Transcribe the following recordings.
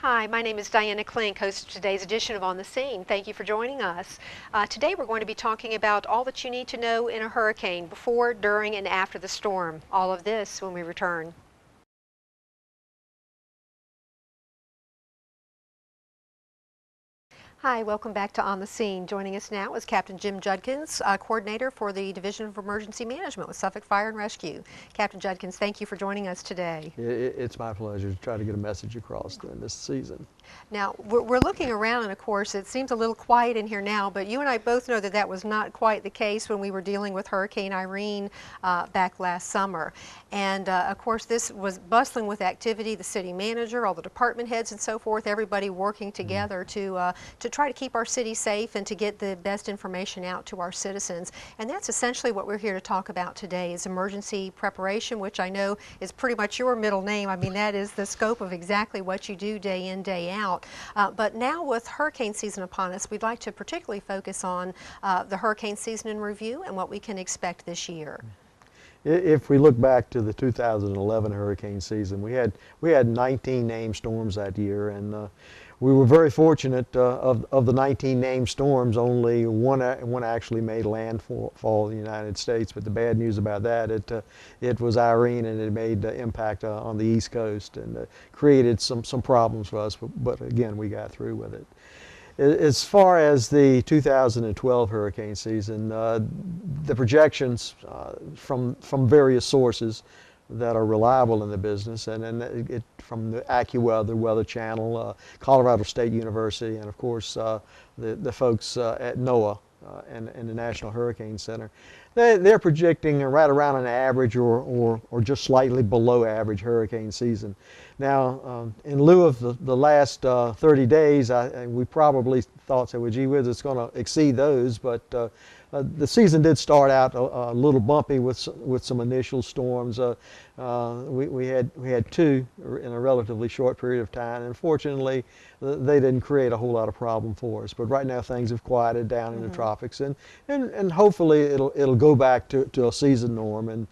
Hi, my name is Diana Klink, host of today's edition of On the Scene. Thank you for joining us. Today we're going to be talking about all that you need to know in a hurricane before, during, and after the storm. All of this when we return. Hi, welcome back to On the Scene. Joining us now is Captain Jim Judkins, Coordinator for the Division of Emergency Management with Suffolk Fire and Rescue. Captain Judkins, thank you for joining us today. It's my pleasure to try to get a message across during this season. Now, we're looking around, and of course, it seems a little quiet in here now, but you and I both know that that was not quite the case when we were dealing with Hurricane Irene back last summer. And of course, this was bustling with activity, the city manager, all the department heads and so forth, everybody working together to try to keep our city safe and to get the best information out to our citizens. And that's essentially what we're here to talk about today is emergency preparation, which I know is pretty much your middle name. I mean, that is the scope of exactly what you do day in, day out. But now with hurricane season upon us, we'd like to particularly focus on the hurricane season in review and what we can expect this year. If we look back to the 2011 hurricane season, we had 19 named storms that year, and we were very fortunate. Of the 19 named storms, only one actually made landfall in the United States. But the bad news about that, it was Irene, and it made impact on the East Coast and created some problems for us. But again, we got through with it. As far as the 2012 hurricane season, the projections from various sources that are reliable in the business, and from the AccuWeather, Weather Channel, Colorado State University, and of course the folks at NOAA and the National Hurricane Center, they're projecting right around an average or just slightly below average hurricane season. Now, in lieu of the last 30 days, we probably thought, say, well, gee whiz, it's going to exceed those, but the season did start out a little bumpy with some initial storms. We had two in a relatively short period of time, and fortunately, they didn't create a whole lot of problem for us. But right now, things have quieted down in the tropics, and hopefully it'll go back to a season norm, and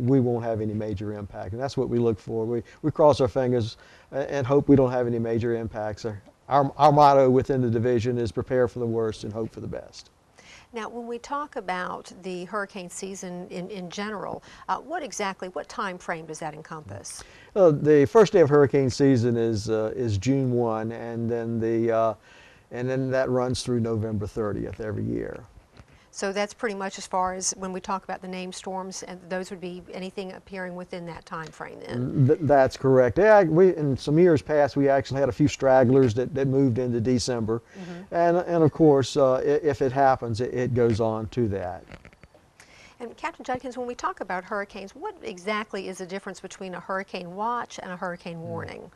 we won't have any major impact. And that's what we look for. We cross our fingers and hope we don't have any major impacts. Our motto within the division is prepare for the worst and hope for the best. Now, when we talk about the hurricane season in general, what time frame does that encompass? The first day of hurricane season is June 1, and then that runs through November 30th every year. So that's pretty much as far as when we talk about the named storms, and those would be anything appearing within that time frame then? That's correct. Yeah, in some years past, we actually had a few stragglers that moved into December. And of course, if it happens, it goes on to that. And Captain Judkins, when we talk about hurricanes, what exactly is the difference between a hurricane watch and a hurricane warning?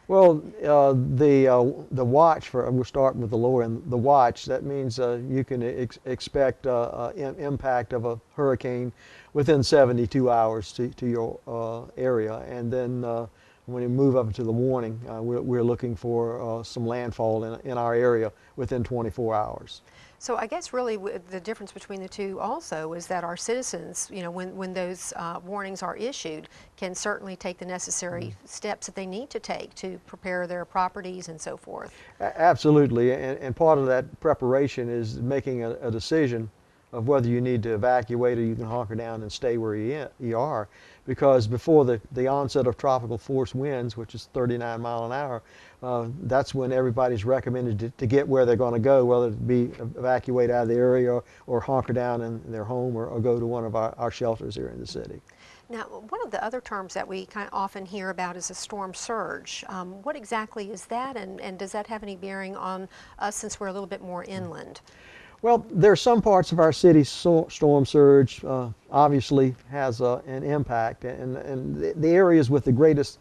Well, the watch, we're starting with the lower end, the watch, that means you can expect impact of a hurricane within 72 hours to your area. And then when you move up to the warning, we're looking for some landfall in our area within 24 hours. So I guess really the difference between the two also is that our citizens, you know, when those warnings are issued, can certainly take the necessary steps that they need to take to prepare their properties and so forth. Absolutely, and part of that preparation is making a decision of whether you need to evacuate or you can hunker down and stay where you are. Because before the onset of tropical force winds, which is 39 miles an hour, that's when everybody's recommended to get where they're going to go, whether it be evacuate out of the area or hunker down in their home or go to one of our shelters here in the city. Now, one of the other terms that we kind of often hear about is a storm surge. What exactly is that, and does that have any bearing on us since we're a little bit more inland? Well, there are some parts of our city storm surge obviously has an impact, and the areas with the greatest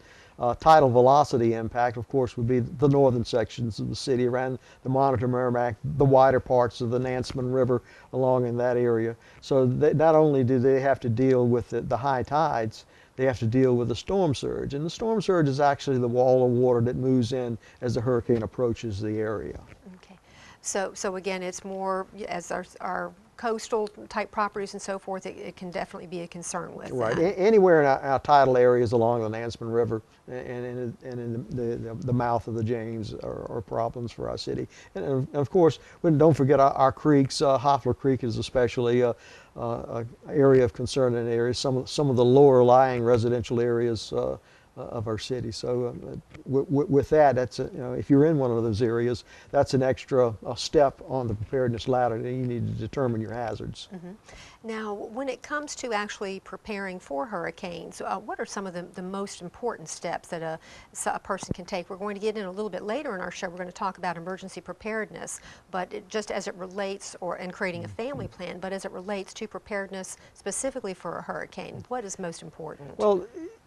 tidal velocity impact, of course, would be the northern sections of the city around the Monitor Merrimack, the wider parts of the Nansemond River along in that area. So not only do they have to deal with the high tides, they have to deal with the storm surge. And the storm surge is actually the wall of water that moves in as the hurricane approaches the area. Okay. So again, it's more, as our coastal type properties and so forth, it can definitely be a concern with Right. that. Anywhere in our tidal areas along the Nansemond River and in the mouth of the James are problems for our city. And of course, don't forget our creeks. Hoffler Creek is especially a area of concern in areas. Some of the lower lying residential areas of our city. So with that, that's if you're in one of those areas, that's an extra step on the preparedness ladder. You need to determine your hazards. Mm-hmm. Now, when it comes to actually preparing for hurricanes, what are some of the most important steps that a person can take? We're going to get in a little bit later in our show. We're going to talk about emergency preparedness, but just as it relates, and creating a family plan, but as it relates to preparedness specifically for a hurricane, what is most important? Well,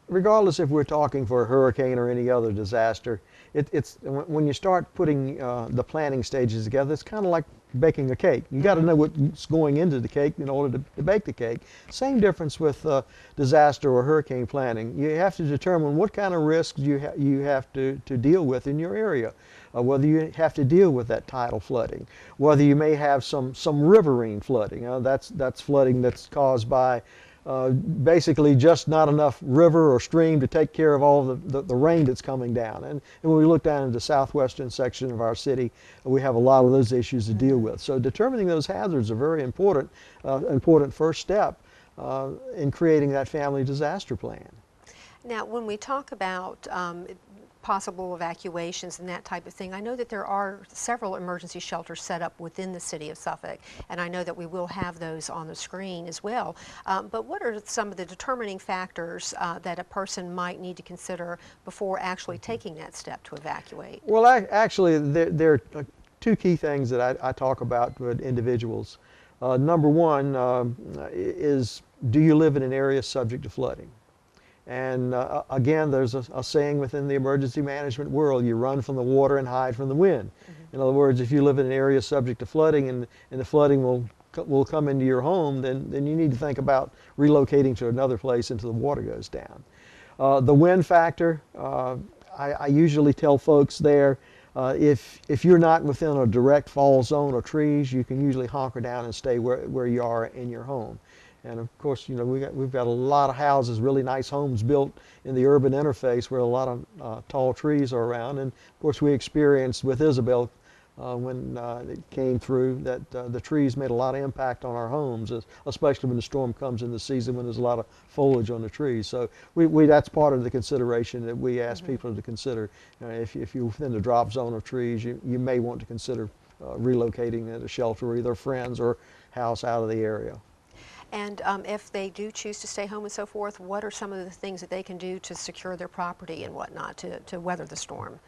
regardless if we're talking for a hurricane or any other disaster, it's when you start putting the planning stages together, it's kind of like baking a cake. You got to know what's going into the cake in order to bake the cake. Same difference with disaster or hurricane planning. You have to determine what kind of risks you have to deal with in your area. Whether you have to deal with that tidal flooding, whether you may have some riverine flooding. That's flooding that's caused by basically just not enough river or stream to take care of all the rain that's coming down. And when we look down into the southwestern section of our city, we have a lot of those issues to deal with. So determining those hazards are very important, important first step in creating that family disaster plan. Now, when we talk about possible evacuations and that type of thing, I know that there are several emergency shelters set up within the city of Suffolk, and I know that we will have those on the screen as well. But what are some of the determining factors that a person might need to consider before actually taking that step to evacuate? Well, actually, there are two key things that I talk about with individuals. Number one is, do you live in an area subject to flooding? And again, there's a saying within the emergency management world: you run from the water and hide from the wind. Mm-hmm. In other words, if you live in an area subject to flooding and the flooding will come into your home, then you need to think about relocating to another place until the water goes down. The wind factor, I usually tell folks there, if you're not within a direct fall zone of trees, you can usually hunker down and stay where you are in your home. And of course, we've got a lot of houses, really nice homes built in the urban interface where a lot of tall trees are around. And of course, we experienced with Isabel when it came through that the trees made a lot of impact on our homes, especially when the storm comes in the season when there's a lot of foliage on the trees. So that's part of the consideration that we ask mm-hmm. people to consider. If you're within the drop zone of trees, you may want to consider relocating to shelter, either friends or house out of the area. And if they do choose to stay home and so forth, what are some of the things that they can do to secure their property and whatnot to weather the storm?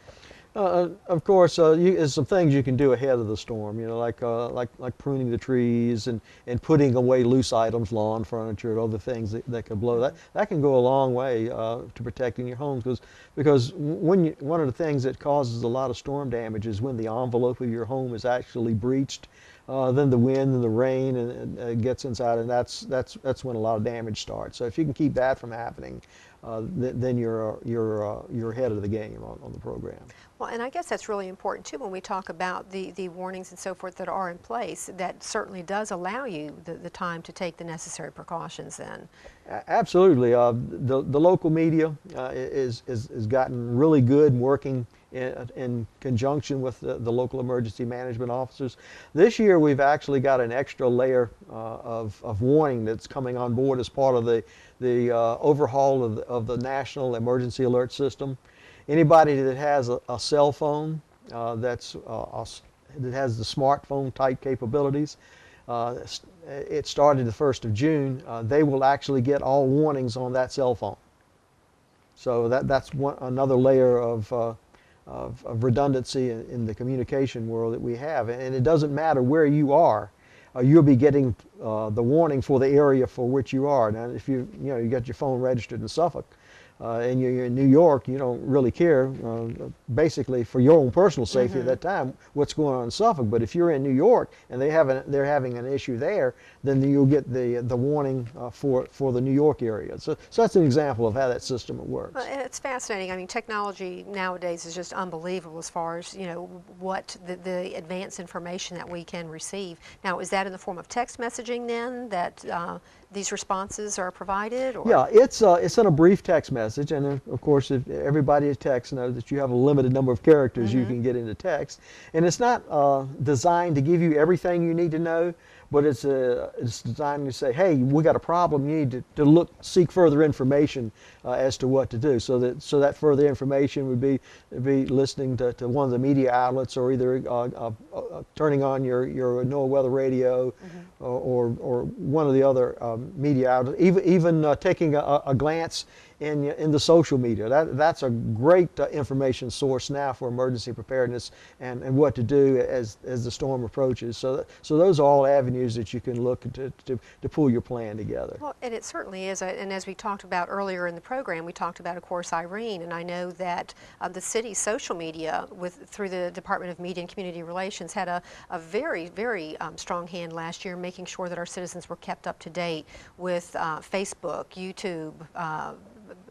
Of course, there's some things you can do ahead of the storm, like pruning the trees and putting away loose items, lawn furniture, and other things that could blow. That can go a long way to protecting your homes, because one of the things that causes a lot of storm damage is when the envelope of your home is actually breached. Then the wind and the rain and gets inside, and that's when a lot of damage starts. So if you can keep that from happening, then you're ahead of the game on the program. Well, and I guess that's really important too when we talk about the warnings and so forth that are in place. That certainly does allow you the time to take the necessary precautions then. Absolutely. The local media is gotten really good working in conjunction with the local emergency management officers. This year we've actually got an extra layer of warning that's coming on board as part of the overhaul of the National Emergency Alert System. Anybody that has a cell phone that has the smartphone type capabilities, it started the 1st of June, they will actually get all warnings on that cell phone. So that's another layer of redundancy in the communication world that we have. And it doesn't matter where you are, you'll be getting the warning for the area for which you are. Now, if you got your phone registered in Suffolk, and you're in New York, you don't really care, basically for your own personal safety at that time, what's going on in Suffolk. But if you're in New York and they're having an issue there, then you'll get the warning for the New York area. So that's an example of how that system works. Well, it's fascinating. I mean, technology nowadays is just unbelievable as far as, what the advanced information that we can receive. Now, is that in the form of text messaging then that these responses are provided? Or? Yeah, it's in a brief text message, and of course, if everybody at text knows that you have a limited number of characters you can get into text, and it's not designed to give you everything you need to know, but it's designed to say, hey, we got a problem. You need to seek further information as to what to do. So that further information would be listening to one of the media outlets, or either turning on your NOAA weather radio, or one of the other media outlets. Even taking a glance in the social media. That's a great information source now for emergency preparedness and what to do as the storm approaches. So those are all avenues that you can look to pull your plan together. Well, and it certainly is. And as we talked about earlier in the program, we talked about, of course, Irene, and I know that the city's social media through the Department of Media and Community Relations had a very, very strong hand last year, making sure that our citizens were kept up to date with Facebook, YouTube,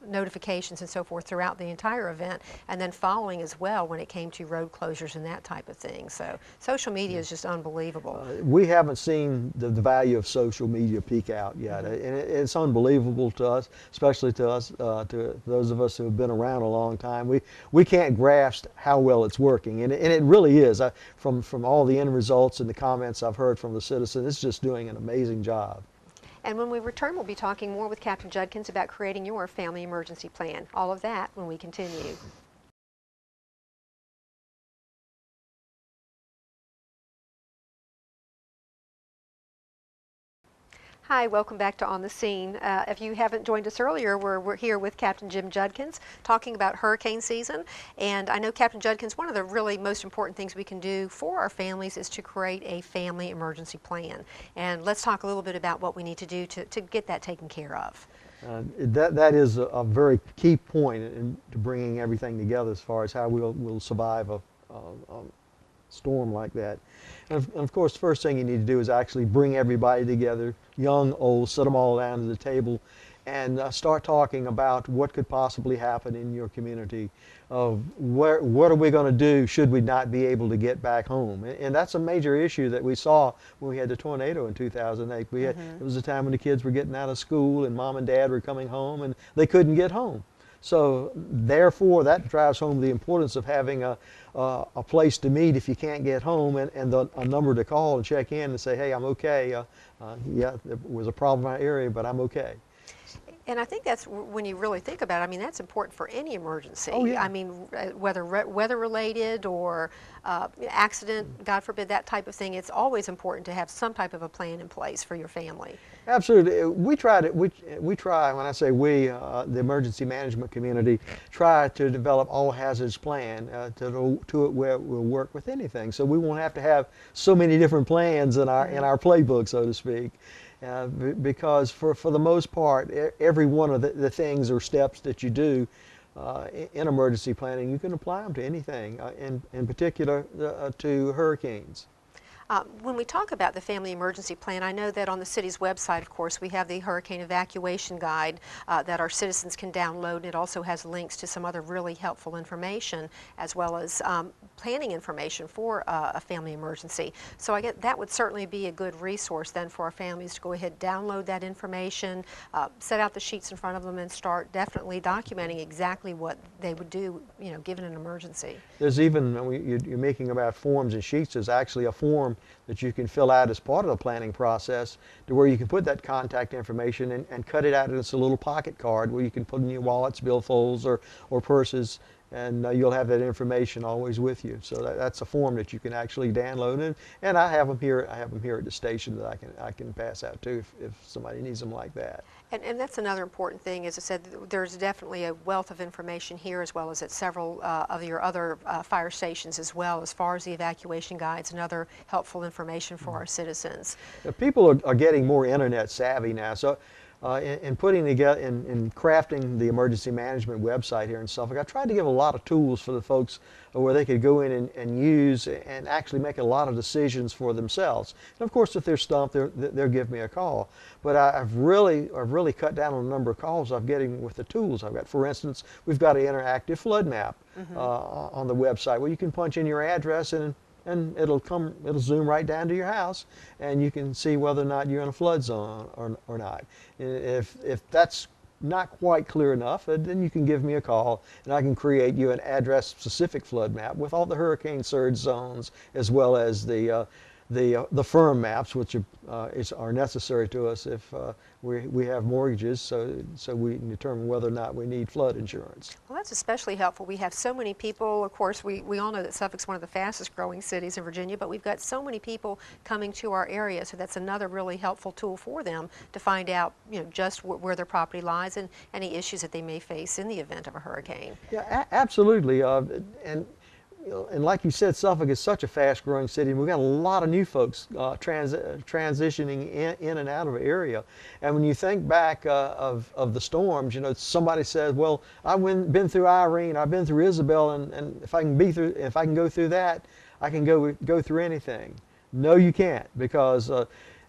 notifications and so forth throughout the entire event, and then following as well when it came to road closures and that type of thing. So social media is just unbelievable. We haven't seen the value of social media peak out yet, and it's unbelievable to us, especially to us, to those of us who have been around a long time. We can't grasp how well it's working, and it really is. From all the end results and the comments I've heard from the citizens, it's just doing an amazing job. And when we return, we'll be talking more with Captain Judkins about creating your family emergency plan. All of that when we continue. Hi, welcome back to On the Scene. If you haven't joined us earlier, we're here with Captain Jim Judkins talking about hurricane season. And I know, Captain Judkins, one of the really most important things we can do for our families is to create a family emergency plan. And let's talk a little bit about what we need to do to get that taken care of. That is a very key point to bringing everything together as far as how we'll survive a storm like that. And of course, the first thing you need to do is actually bring everybody together, young, old, sit them all down to the table, and start talking about what could possibly happen in your community. What are we going to do should we not be able to get back home? And that's a major issue that we saw when we had the tornado in 2008. It was a time when the kids were getting out of school and mom and dad were coming home and they couldn't get home. So therefore, that drives home the importance of having a place to meet if you can't get home, and a number to call and check in and say, hey, I'm okay. Yeah, there was a problem in my area, but I'm okay. And I think that's, when you really think about it, I mean, that's important for any emergency. Oh, yeah. I mean, whether weather-related or accident, God forbid, that type of thing, it's always important to have some type of a plan in place for your family. Absolutely. We try, when I say we, the emergency management community, try to develop all hazards plan to it where it will work with anything. So we won't have to have so many different plans in our playbook, so to speak. Because for the most part, every one of the things or steps that you do in emergency planning, you can apply them to anything, in particular to hurricanes. When we talk about the family emergency plan, I know that on the city's website, of course, we have the hurricane evacuation guide that our citizens can download, and it also has links to some other really helpful information, as well as planning information for a family emergency. So I get that would certainly be a good resource then for our families to go ahead, download that information, set out the sheets in front of them, and start definitely documenting exactly what they would do, given an emergency. There's even, you're making about forms and sheets, there's actually a form that you can fill out as part of the planning process to where you can put that contact information and cut it out as a little pocket card where you can put in your wallets, billfolds, or purses, and you'll have that information always with you. So that's a form that you can actually download, and I have them here. I have them here at the station that I can pass out to if somebody needs them like that. And that's another important thing. As I said, there's definitely a wealth of information here, as well as at several of your other fire stations as well, as far as the evacuation guides and other helpful information for our citizens. People are getting more internet savvy now. So in putting together, in crafting the emergency management website here in Suffolk, I tried to give a lot of tools for the folks where they could go in and use and actually make a lot of decisions for themselves. And of course, if they're stumped, they'll give me a call. But I've really cut down on the number of calls I'm getting with the tools I've got. For instance, we've got an interactive flood map on the website where you can punch in your address and it'll zoom right down to your house, and you can see whether or not you're in a flood zone or not. If that's not quite clear enough, then you can give me a call, and I can create you an address-specific flood map with all the hurricane surge zones, as well as the firm maps, which are necessary to us if we have mortgages, so we can determine whether or not we need flood insurance. Well, that's especially helpful. We have so many people. Of course, we all know that Suffolk's one of the fastest growing cities in Virginia, but we've got so many people coming to our area, so that's another really helpful tool for them to find out, just where their property lies and any issues that they may face in the event of a hurricane. Yeah, absolutely. And like you said, Suffolk is such a fast-growing city, and we've got a lot of new folks transitioning in and out of the area. And when you think back of the storms, somebody says, "Well, I've been through Irene, I've been through Isabel, and if I can go through that, I can go through anything." No, you can't, because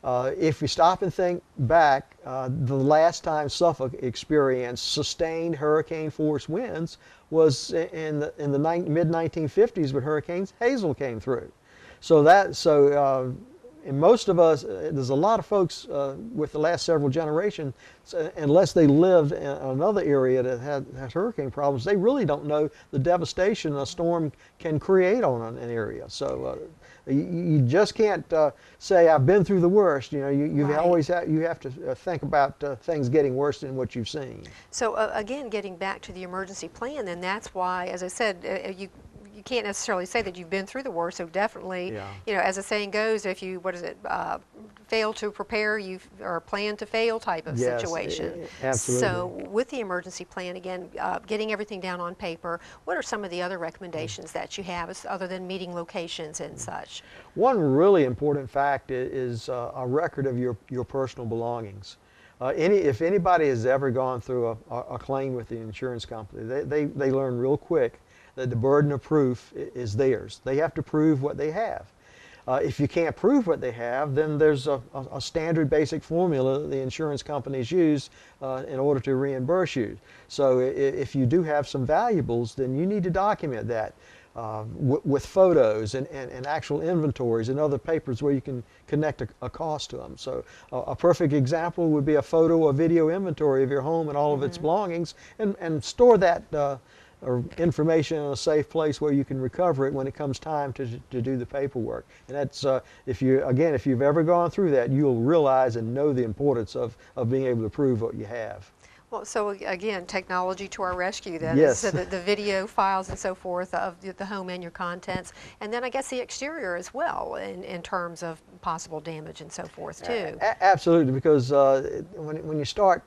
if you stop and think back, the last time Suffolk experienced sustained hurricane force winds was in the mid-1950s when Hurricane Hazel came through. And most of us, there's a lot of folks with the last several generations, unless they lived in another area that has hurricane problems, they really don't know the devastation a storm can create on an area. So you just can't say, "I've been through the worst." You have to think about things getting worse than what you've seen. So again, getting back to the emergency plan, then that's why, as I said, you can't necessarily say that you've been through the worst. So definitely, as the saying goes, if you fail to prepare, or plan to fail type of situation. Absolutely. So with the emergency plan, again, getting everything down on paper, what are some of the other recommendations that you have other than meeting locations and such? One really important fact is a record of your personal belongings. If anybody has ever gone through a claim with the insurance company, they learn real quick that the burden of proof is theirs. They have to prove what they have. If you can't prove what they have, then there's a standard basic formula that the insurance companies use in order to reimburse you. So if you do have some valuables, then you need to document that with photos and actual inventories and other papers where you can connect a cost to them. So a perfect example would be a photo or video inventory of your home and all of its belongings, and store that or information in a safe place where you can recover it when it comes time to do the paperwork. And that's, if you've ever gone through that, you'll realize and know the importance of being able to prove what you have. Well, so again, technology to our rescue then. Yes. So the video files and so forth of the home and your contents. And then I guess the exterior as well in terms of possible damage and so forth too. Absolutely, because when you start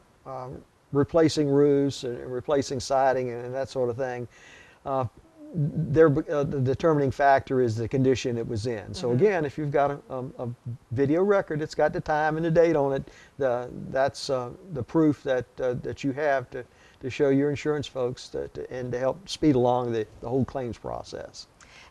replacing roofs and replacing siding and that sort of thing, the determining factor is the condition it was in. So again, if you've got a video record, it's got the time and the date on it, that's the proof that you have to show your insurance folks and to help speed along the whole claims process.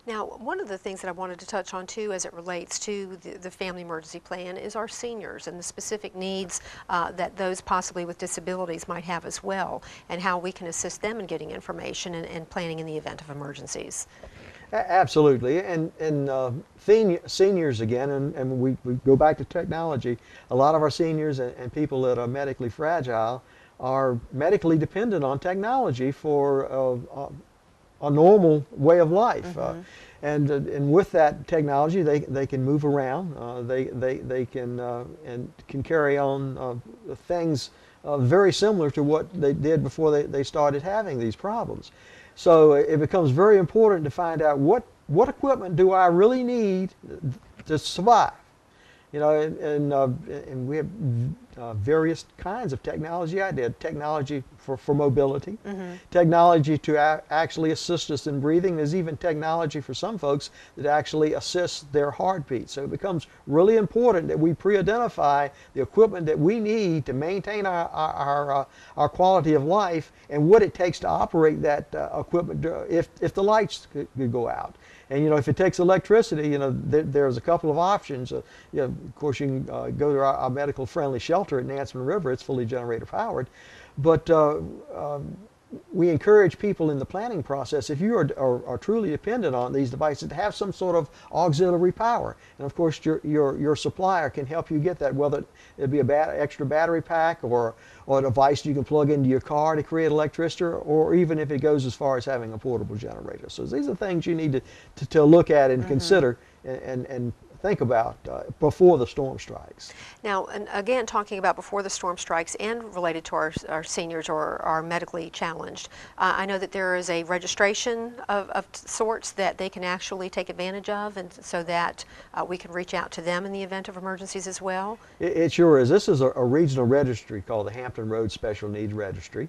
Now, one of the things that I wanted to touch on too as it relates to the family emergency plan is our seniors and the specific needs that those possibly with disabilities might have as well, and how we can assist them in getting information and planning in the event of emergencies. Absolutely, and seniors again, and we go back to technology. A lot of our seniors and people that are medically fragile are medically dependent on technology for a normal way of life, and with that technology, they can move around. They can and can carry on things very similar to what they did before they started having these problems. So it becomes very important to find out what equipment do I really need to survive. You know, and we have various kinds of technology. I did technology for mobility, technology to actually assist us in breathing. There's even technology for some folks that actually assists their heartbeat. So it becomes really important that we pre-identify the equipment that we need to maintain our quality of life and what it takes to operate that equipment if the lights could go out. And you know, if it takes electricity, you know, there's a couple of options. You know, of course, you can go to our medical-friendly shelter at Nansemond River. It's fully generator powered. But we encourage people in the planning process, if you are truly dependent on these devices, to have some sort of auxiliary power. And of course, your supplier can help you get that, whether it be a extra battery pack or a device you can plug into your car to create electricity, or even if it goes as far as having a portable generator. So these are things you need to look at and consider and think about before the storm strikes. Now, and again, talking about before the storm strikes and related to our seniors or our medically challenged, I know that there is a registration of sorts that they can actually take advantage of, and so that we can reach out to them in the event of emergencies as well. It sure is. This is a regional registry called the Hampton Road Special Needs Registry.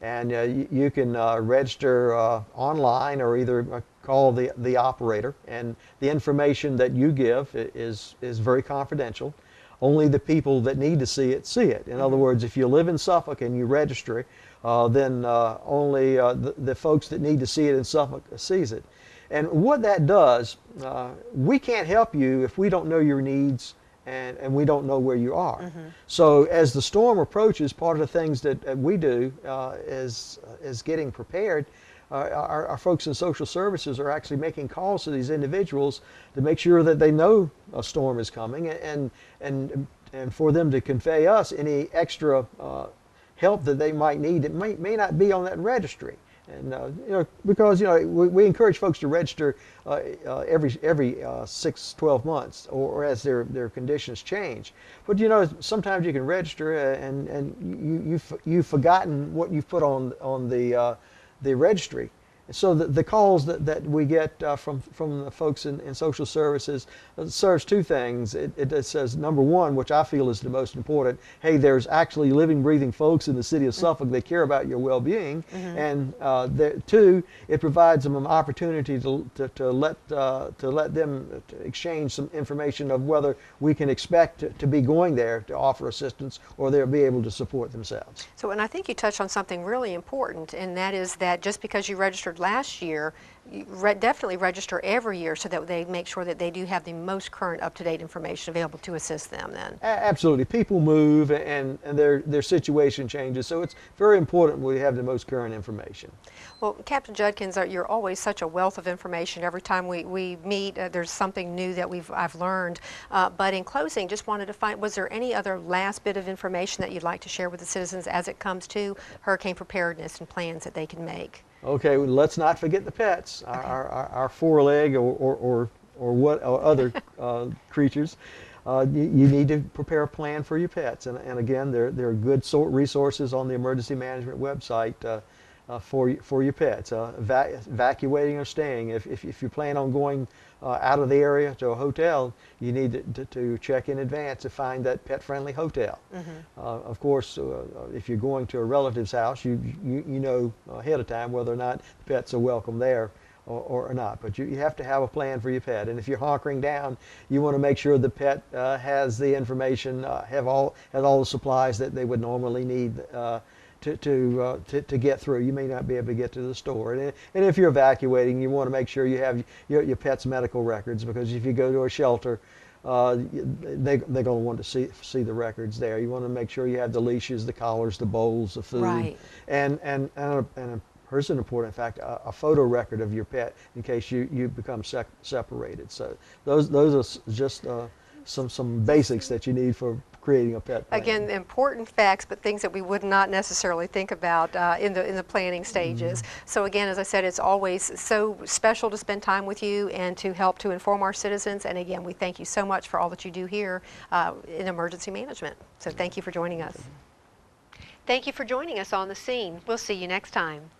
And you can register online or either call the operator. And the information that you give is very confidential. Only the people that need to see it see it. In other words, if you live in Suffolk and you register, then only the folks that need to see it in Suffolk sees it. And what that does, we can't help you if we don't know your needs and we don't know where you are. So as the storm approaches, part of the things that we do is getting prepared. Our folks in social services are actually making calls to these individuals to make sure that they know a storm is coming, and for them to convey us any extra help that they might need that may not be on that registry. And you know, because you know, we encourage folks to register every 6-12 months, or as their conditions change. But you know, sometimes you can register and you've forgotten what you've put on the registry. So the calls that we get from the folks in social services serves two things. It says, number one, which I feel is the most important, hey, there's actually living, breathing folks in the city of Suffolk that care about your well-being. And two, it provides them an opportunity to let them exchange some information of whether we can expect to be going there to offer assistance, or they'll be able to support themselves. So, and I think you touched on something really important, and that is that just because you registered last year, you definitely register every year so that they make sure that they do have the most current up-to-date information available to assist them then. Absolutely. People move and their situation changes, so it's very important we have the most current information. Well, Captain Judkins, you're always such a wealth of information. Every time we meet, there's something new that I've learned. But in closing, just wanted to find, was there any other last bit of information that you'd like to share with the citizens as it comes to hurricane preparedness and plans that they can make? Okay, well, let's not forget the pets, okay. Our four-leg or other creatures. You need to prepare a plan for your pets, and again, there are good resources on the emergency management website for your pets. Evacuating or staying. If you plan on going out of the area to a hotel, you need to check in advance to find that pet-friendly hotel. Of course, if you're going to a relative's house, you know ahead of time whether or not the pets are welcome there or not. But you have to have a plan for your pet. And if you're hunkering down, you want to make sure the pet has the information, has all the supplies that they would normally need to get through. You may not be able to get to the store. And if you're evacuating, you want to make sure you have your pet's medical records, because if you go to a shelter, they're going to want to see the records there. You want to make sure you have the leashes, the collars, the bowls, the food, right. and here's an important fact: a photo record of your pet in case you become separated. So those are just some basics that you need for creating a pet plan. Again, important facts, but things that we would not necessarily think about in the planning stages. So again, as I said, it's always so special to spend time with you and to help to inform our citizens. And again, we thank you so much for all that you do here in emergency management. So thank you for joining us. Thank you for joining us on The Scene. We'll see you next time.